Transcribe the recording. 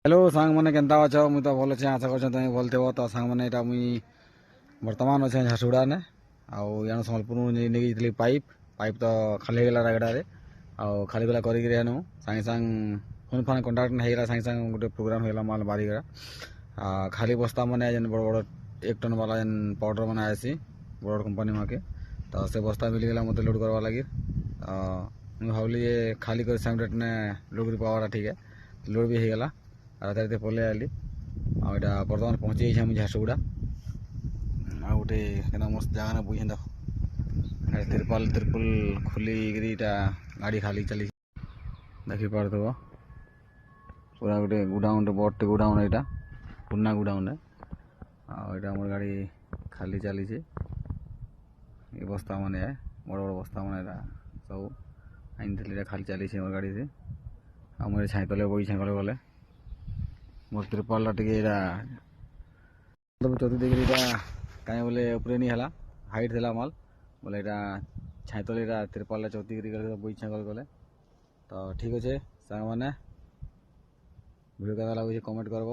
Hello सांग मैंने केनता अछ मुई तो भल अच्छे आशा कर तुम भल थे तो सांग मैंने मुई बर्तमान अच्छे झारसुगुड़ा ने आउ यान सम्बलपुर नहीं पाइप पाइप तो खाली होगा रायगड़े आउ खाली गला करनु सागे सांग फोन फान कंटाक्ट होगा सागे सांग गोटे प्रोग्राम होगा माल बारिगड़ा खाली बस्ता मैंने जेन बड़ बड़ 1 टन वाला जेन पाउडर मैंने आसी बड़ बड़ कंपानी माके तो से बस्ता मिलगला मत लोड करवा लगी मुझे भावली ये खाली कर सेम रेट ने लोड कर पावा ठीक है लोड भी होगा रात पलि आली आटा बर्तमान पहुँची मुझे झारसुगुड़ा आ गोटे मस्त जगह बुझे देख तिरपाल तिरपुल खोलिकी गाड़ी खाली चली देखी पार्थ पूरा गोटे गुडाउन बड़े गुडाउन यहाँ पुना गुडाउन आटा मोर गाड़ी खाली चली बस्ता मैंने बड़ बड़ बस्ता मैंने सब आनी खाली चली मोर गाड़ी से आ मुझे छाई तले बई छाई गले मोर तिरपाल टे चौथी देखिए कहीं बोले उपरे नहीं है हाइट थी माल बोले यहाँ छाई तले तिरपाल चौथी बई छाई गले तो ठीक अच्छे सांग मैंने वीडियो क्या लगे कमेंट करब।